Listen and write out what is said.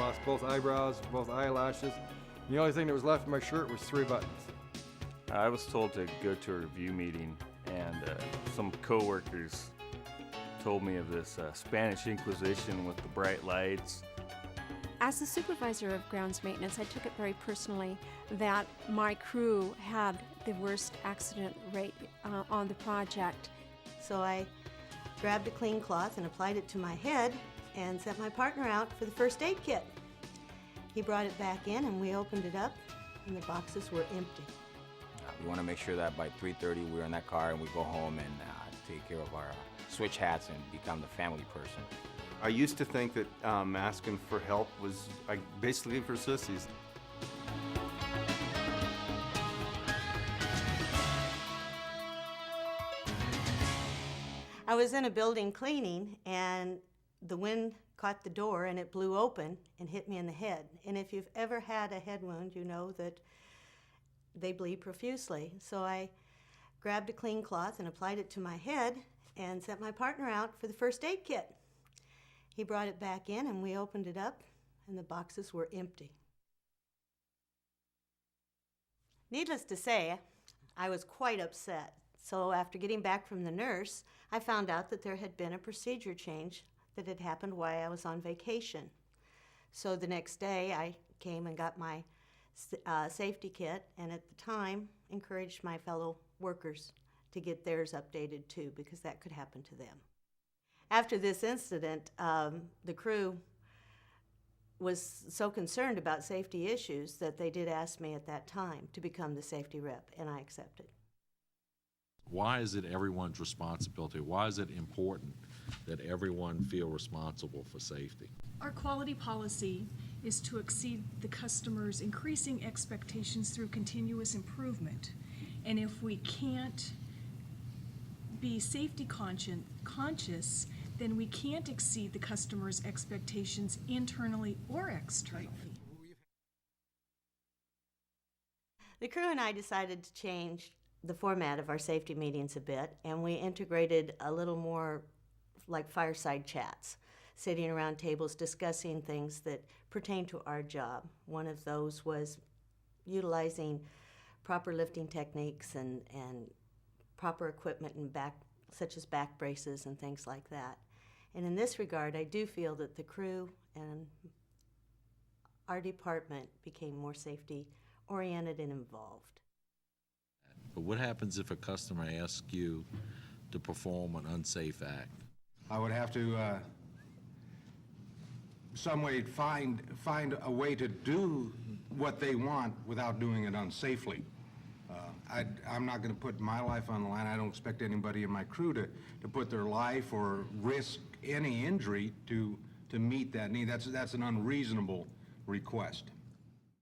lost both eyebrows, both eyelashes. The only thing that was left in my shirt was 3 buttons. I was told to go to a review meeting, and some coworkers told me of this Spanish Inquisition with the bright lights. As the supervisor of grounds maintenance, I took it very personally that my crew had the worst accident rate on the project. So I grabbed a clean cloth and applied it to my head and sent my partner out for the first aid kit. He brought it back in and we opened it up and the boxes were empty. We want to make sure that by 3:30 we're in that car and we go home and take care of our switch hats and become the family person. I used to think that asking for help was basically for sissies. I was in a building cleaning and the wind caught the door and it blew open and hit me in the head. And if you've ever had a head wound, you know that they bleed profusely. So I grabbed a clean cloth and applied it to my head and sent my partner out for the first aid kit. He brought it back in and we opened it up and the boxes were empty. Needless to say, I was quite upset. So after getting back from the nurse, I found out that there had been a procedure change that had happened while I was on vacation. So the next day I came and got my safety kit, and at the time encouraged my fellow workers to get theirs updated too, because that could happen to them. After this incident, the crew was so concerned about safety issues that they did ask me at that time to become the safety rep, and I accepted. Why is it everyone's responsibility? Why is it important that everyone feel responsible for safety? Our quality policy is to exceed the customer's increasing expectations through continuous improvement. And if we can't be safety conscious, then we can't exceed the customer's expectations internally or externally. The crew and I decided to change the format of our safety meetings a bit, and we integrated a little more like fireside chats, sitting around tables discussing things that pertain to our job. One of those was utilizing proper lifting techniques and proper equipment and such as back braces and things like that. And in this regard, I do feel that the crew and our department became more safety oriented and involved. But what happens if a customer asks you to perform an unsafe act? I would have to some way find a way to do what they want without doing it unsafely. I'm not going to put my life on the line. I don't expect anybody in my crew to put their life or risk any injury to meet that need. That's an unreasonable request.